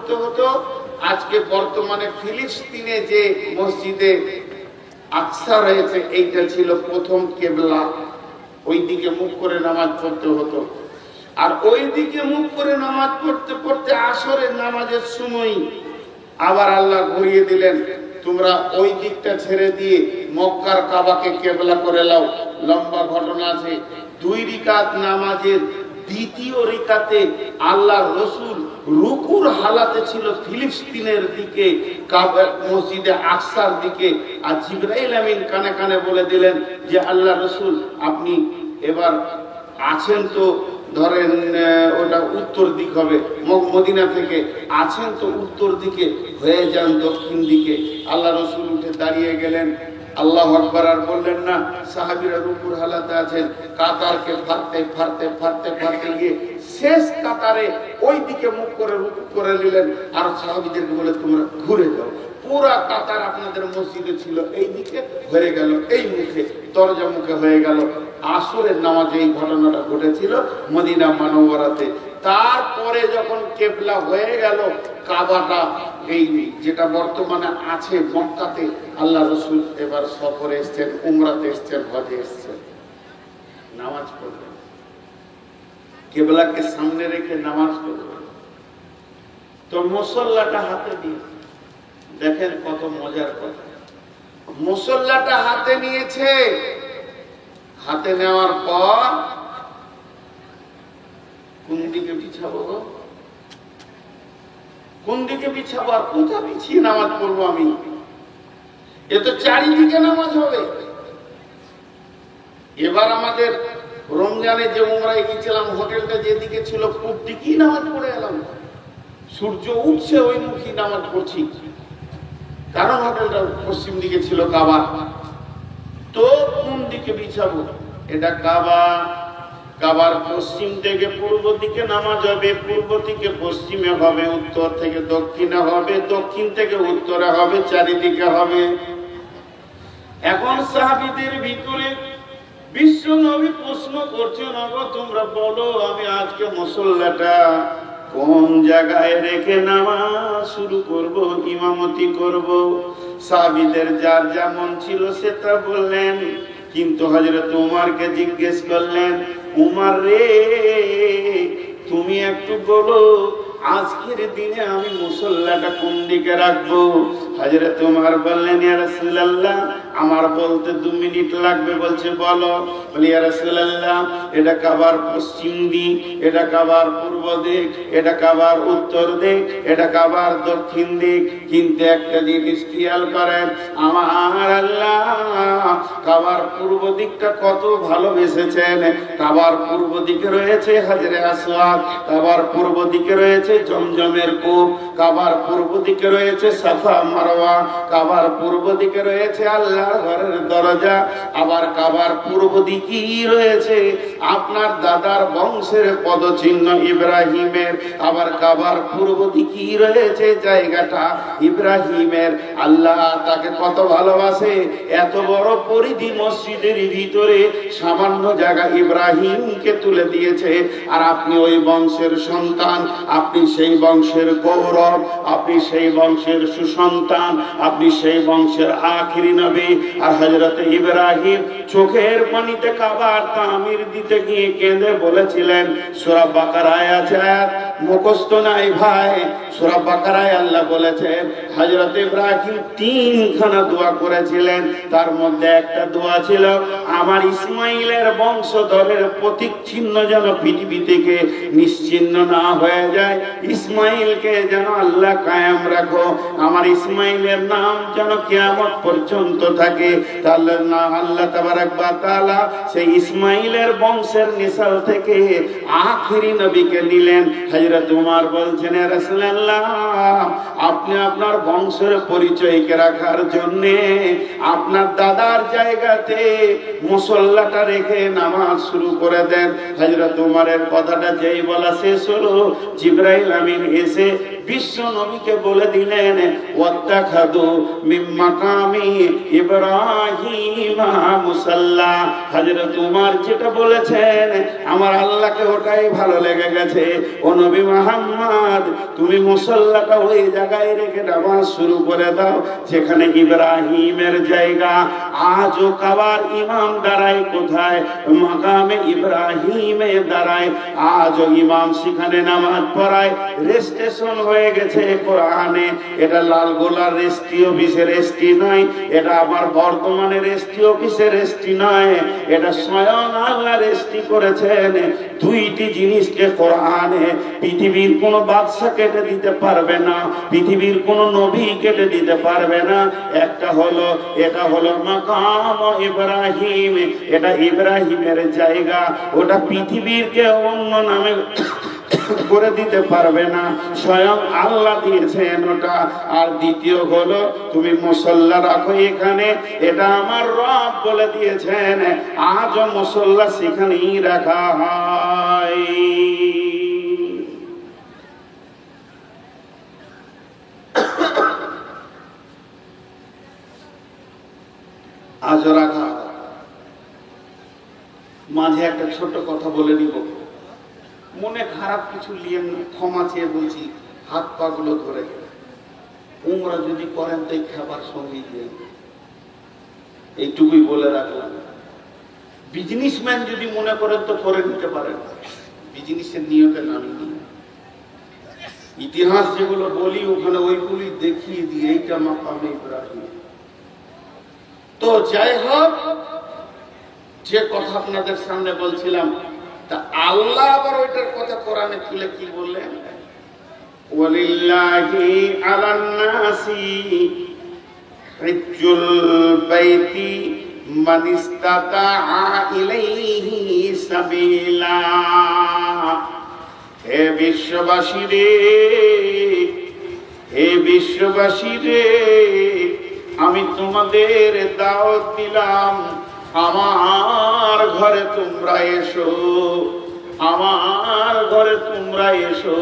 পড়তে হতো। আজকে বর্তমানে ফিলিস্তিনে যে মসজিদে আকসা রয়েছে, এইটা ছিল প্রথম কেবলা। ওই দিকে মুখ করে নামাজ পড়তে হতো। আর ওই দিকে মুখ করে নামাজ পড়তে পড়তে আসরের নামাজের সময় আবার আল্লাহ ঘুরিয়ে দিলেন, তোমরা ওই দিকটা ছেড়ে দিয়ে মক্কার কাবাকে কেবলা করে নাও। লম্বা ঘটনা আছে। 2 রাকাত নামাজের দ্বিতীয় রাকাতে আল্লাহ রসুল রুকুর হালাতে ছিল ফিলিস্তিনের দিকে, কাবা মসজিদে আকসার দিকে। আর জিবরাইল আমিন কানে কানে বলে দিলেন যে আল্লাহ রসুল আপনি এবার আছেন তো, ধরেন ওটা উত্তর দিক হবে, মদিনা থেকে আছেন তো উত্তর দিকে, হয়ে যান দক্ষিণ দিকে। আল্লাহ রসুল উঠে দাঁড়িয়ে গেলেন, আল্লাহু আকবার আর বললেন না। সাহাবীরা রুকুর হালাতে আছেন, কাতারকে ফাড়তে ফাড়তে ফাড়তে ফাড়তে গিয়ে শেষ কাতারে ওই দিকে মুখ করে রুকু করে নিলেন। আর সাহাবীদেরকে বলে তোমরা ঘুরে যাও। পুরা কাতার আপনাদের মসজিদে ছিল এই দিকে, হয়ে গেল এই মুখে, দরজা মুখে হয়ে গেল। আসরের নামাজে এই ঘটনাটা ঘটেছিল মদিনা মুনাওয়ারাতে। তারপরে যখন কেবলা হয়ে গেল কাবাটা, এই যেটা বর্তমানে আছে মক্কাতে, আল্লাহ রসুল এবার সফরে এসছেন, উমরাতে এসছেন, হজে এসছেন, নামাজ পড়বেন, কেবলাকে সামনে রেখে নামাজ পড়বেন। তো মুসল্লাটা হাতে দিয়ে দেখেন কত মজার কথা। মুসল্লাটা হাতে নিয়েছে, হাতে নেওয়ার পর কোন দিকে বিছাবো, কোন দিকে বিছাবো, আর কোথা বিছিয়ে নামাজ পড়বো আমি? এ তো চারিদিকে নামাজ হবে। এবার আমাদের রমজানে যে উমরায় গিয়েছিলাম, হোটেলটা যেদিকে ছিল পূব দিকেই নামাজ পড়ে এলাম। সূর্য উঠছে ওই মুখী নামাজ পড়ছি, কারণ হোটেলটা পশ্চিম দিকে ছিল কাবা। তো কোন দিকে বিছাবো? এটা কাবা, কাবার পশ্চিম থেকে পূর্ব দিকে নামাজ হবে, পূর্ব থেকে পশ্চিমে হবে, উত্তর থেকে দক্ষিণে হবে, দক্ষিণ থেকে উত্তরে হবে, চারিদিকে হবে। এখন সাহাবীদের ভিতরে বিশ্ব নবী প্রশ্ন করছেন, ওগো তোমরা বলো আমি আজকে মুসল্লাটা কোন জায়গায় রেখে নামাজ শুরু করব, ইমামতি করব? সাহাবীদের যার যেমন ছিল সেটা বললেন, কিন্তু হযরত উমরকে জিজ্ঞেস করলেন, উমর রে তুমি একটু বলো আজকের দিনে আমি মুসল্লাটা কোন দিকে রাখবো? হযরত উমর বললেন, ইয়া রাসূলুল্লাহ আমার বলতে 2 মিনিট লাগবে। বলছে বলো। বলি ইয়া রাসূলুল্লাহ এটা কাবার পশ্চিম দিক, এটা কাবার পূর্ব দিক, এটা কাবার উত্তর দিক, এটা কাবার দক্ষিণ দিক, কিন্তু একটা জিনিস খেয়াল করেন, আমার আল্লাহ কাবার পূর্ব দিকটা কত ভালোবেসেছেন। কাবার পূর্ব দিকে রয়েছে হাজরে আসওয়াদ, কাবার পূর্ব দিকে রয়েছে জমজমের কূপ, কাবার পূর্ব দিকে রয়েছে সাফা মারওয়া, কাবার পূর্ব দিকে রয়েছে আল্লাহর ঘরের দরজা, আবার কাবার পূর্ব দিকেই রয়েছে আপনার দাদার বংশের পদচিহ্ন ইব্রাহিমের, আবার কাবার পূর্ব দিকেই রয়েছে জায়গাটা ইব্রাহিমের। আল্লাহ তাকে কত ভালোবাসে, এত বড় পরিধি মসজিদের ভিতরে সামান্য জায়গা ইব্রাহিমকে তুলে দিয়েছে। আর আপনি ওই বংশের সন্তান, আপনি সেই বংশের গৌরব, আপনি সেই বংশের সুসন্তান, আপনি সেই বংশের আখিরি নবী। আর হযরত ইব্রাহিম চোখের পানিতে কাবার তামির দিতে গিয়ে কেঁদে বলেছিলেন, সূরা বাকারায় আছে, আয়াত মুখস্থ নাই ভাই, সূরা বাকারায় আল্লাহ বলেছেন হযরত ইব্রাহিম 3খানা দোয়া করেছিলেন। তার মধ্যে একটা দোয়া ছিল, আমার ইসমাইলের বংশধরের প্রতীক চিহ্ন যেন পৃথিবী থেকে নিশ্চিহ্ন না হয়ে যায়, ইসমাইলকে যেন আল্লাহ কায়েম রাখো, আমার ইসমাইলের নাম যেন কিয়ামত পর্যন্ত থাকে। তাহলে না আল্লাহ তাবারক ওয়া তাআলা সেই ইসমাইলের বংশের নিসাল থেকে আখিরি নবীকে নিলেন। হযরত উমর বলছেন, ইয়া রাসূলুল্লাহ আপনি আপনার বংশের পরিচয়কে রাখার জন্য আপনার দাদার জায়গাতে মুসল্লাটা রেখে নামাজ শুরু করে দেন। হযরত উমরের কথাটা যেই বলা শেষ হলো, জিবরাইল আমিন এসে বিশ্ব নবীকে বলে দিলেন ওয়াত্তাখাযু মিন মাকামি ইব্রাহিম মুসাল্লা। হযরত উমর যেটা বলেছেন আমার আল্লাহকে ওটাই ভালো লেগে গেছে। ও নবী মুহাম্মদ, তুমি মুসাল্লাটা ওই জায়গায় রেখে নামাজ শুরু করে দাও যেখানে ইব্রাহিমের জায়গা। আজও কাবার ইমাম দাঁড়ায় কোথায়? মাকামে ইব্রাহিমে দাঁড়ায়। আজও ইমাম সেখানে নামাজ পড়ায়। রেজিস্ট্রেশন হয়ে গেছে কোরআনে। এটা লালগোলার রেজিস্ট্রি অফিসের রেজিস্ট্রি নয়, এটা আবার বর্তমানে রেজিস্ট্রি অফিসের রেজিস্ট্রি নয়, এটা স্বয়ং আল্লাহ রেজিস্ট্রি করেছেন। দুইটি জিনিসকে কোরআনে পৃথিবীর কোনো বাদশা কেটে দিতে পারবে না, পৃথিবীর কোনো নবী কেটে দিতে পারবে না। একটা হলো, এটা হলো মাকাম ইব্রাহিম, এটা ইব্রাহিমের জায়গা, ওটা পৃথিবীর কেউ অন্য নামে করে দিতে পারবে না, স্বয়ং আল্লাহ দিয়েছেন ওটা। আর দ্বিতীয় হলো তুমি মুসল্লা রাখো এখানে, এটা আমার রব বলে দিয়েছেন। আজও মুসল্লা সেখানেই রাখা হয়। আজও রাখা। মাঝে একটা ছোট কথা বলে দিব, মনে খারাপ কিছু নিয়ে ক্ষমা চেয়ে বলছি, হাত পা গুলো ধরে উমরা যদি করেন তাই খাবার সঙ্গে দিয়ে, এইটুকুই বলে রাখলাম। বিজনেসম্যান যদি মনে করেন তো করে নিতে পারেন, বিজনেসের নিয়তে নামিনি। ইতিহাস যেগুলো বলি ওখানে ওইগুলি দেখিয়ে দিয়ে এইটা মাকামে ইব্রাহিম। তো যাই হোক, যে কথা আপনাদের সামনে বলছিলাম, তা আল্লাহ আবার ওইটার কথা কোরআনে তুলে কি বললেন? ওয়ালিল্লাহি আলান নাসি হিজ্জুল বাইতি মান ইসতাতাআ ইলাইহি সাবিলা। হে বিশ্ববাসী রে, হে বিশ্ববাসী রে, আমি তোমাদের দাওয়াত দিলাম, আমার ঘরে তোমরা এসো, আমার ঘরে তোমরা এসো।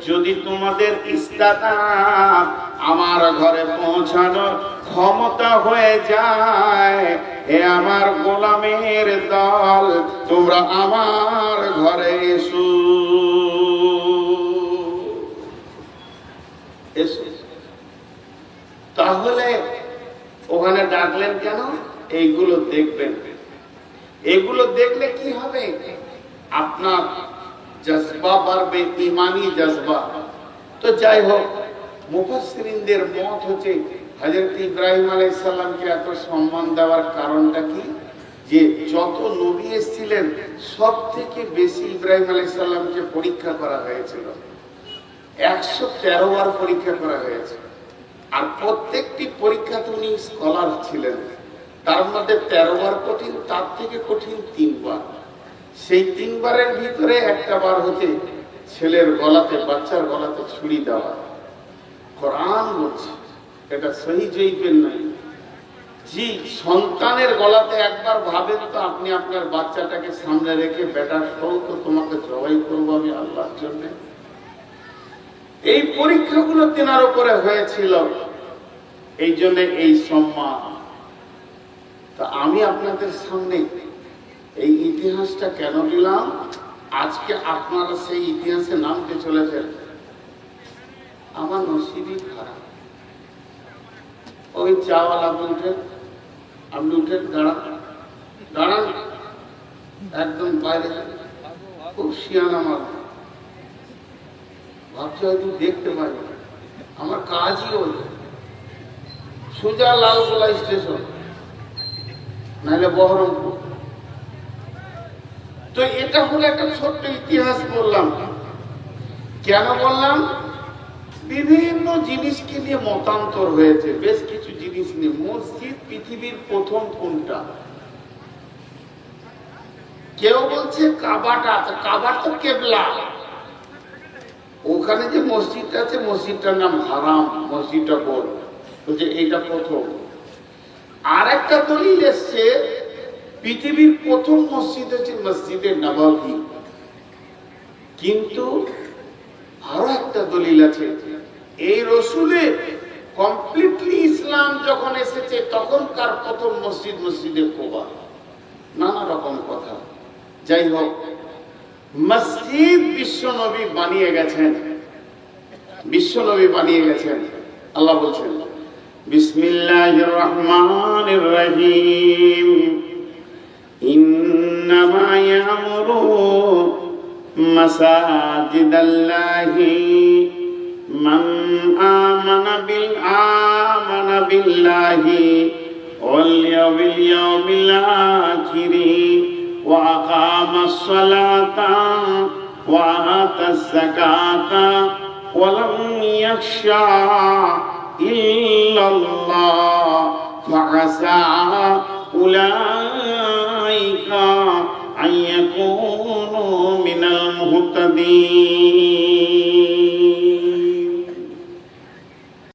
যদি তোমাদের ইস্তাতাত আমার ঘরে পৌঁছানোর ক্ষমতা হয়ে যায়, হে আমার গোলামের দল, তোমরা আমার ঘরে এসো। তাহলে ওখানে ডাকলেন কেন? এইগুলো দেখবেন। এগুলো দেখলে কি হবে? আপনার জজবা বাড়বে, ইমানি জজবা। তো যাই হোক, মুফাসসিরিনদের মত হচ্ছে হযরত ইব্রাহিম আলাইহিস সালামকে এত সম্মান দেওয়ার কারণটা কি? যে যত নবী এসেছিলেন সব থেকে বেশি ইব্রাহিম আলাইহিস সালামকে পরীক্ষা করা হয়েছিল। 113 বার পরীক্ষা করা হয়েছে। আর প্রত্যেকটি পরীক্ষাতে উনি স্কলার ছিলেন। তার মধ্যে 13 বার কঠিন, তার থেকে কঠিন 3 বার। সেই 3 বারের ভিতরে একটা বার হতে ছেলের গলাতে, বাচ্চার গলাতে ছুরি দেওয়া। কোরআন বলছে এটা সহি জয়ীফের নাই। জি, সন্তানের গলাতে একবার ভাবেন তো, আপনি আপনার বাচ্চাটাকে সামনে রেখে বেটার সহ তো তোমাকে জবাই করবো আমি আল্লাহর জন্য। এই পরীক্ষাগুলো তেনার উপরে হয়েছিল, এই জন্য এই সম্মান। তা আমি আপনাদের সামনে এই ইতিহাসটা কেন দিলাম? আজকে আপনারা সেই ইতিহাসে নামতে চলেছেন। আমার নসিবই খারাপ। ওই চাওয়াল আপনি উঠেন, আপনি উঠেন, দাঁড়ান, দাঁড়ান, একদম বাইরে। খুব শিয়ানা আমার, ভাবছি হয়তো দেখতে পাই। আমার কাজই ওই সোজা লালগোলা স্টেশন, নাহলে বহরমপুর। তো এটা হলো একটা ছোট্ট ইতিহাস বললাম। কেন বললাম? বিভিন্ন জিনিসকে নিয়ে মতান্তর হয়েছে, বেশ কিছু জিনিস নিয়ে। মসজিদ পৃথিবীর প্রথম কোনটা? কেউ বলছে কাবাটা, কাবা তো কেবলা। ওখানে যে মসজিদটা আছে মসজিদটার নাম হারাম, মসজিদটা বল বলছে এইটা প্রথম। আর একটা দলিল এসছে পৃথিবীর প্রথম মসজিদ হচ্ছে মসজিদে নববী। কিন্তু আরো একটা দলিল আছে এই রসুলের কমপ্লিটলি ইসলাম যখন এসেছে তখনকার প্রথম মসজিদে কুবা। নানা রকম কথা। যাই হোক, মসজিদ বিশ্বনবী বানিয়ে গেছেন, আল্লাহ বলছেন বিসমিল্লাহির রহমানির রহিম ইন্নামা ইয়ামুরু মাসাজিদাল্লাহি মান আমানা বিল্লাহি ওয়াল ইয়াউমিল আখির ওয়া আকামাস সালাতা ওয়া আতাজ যাকাতা ওয়া লাম ইয়াখশা ইল্লাল্লাহ ফাআসা উলাইকা আন ইয়াকুনু মিনাল মুহতাদিন।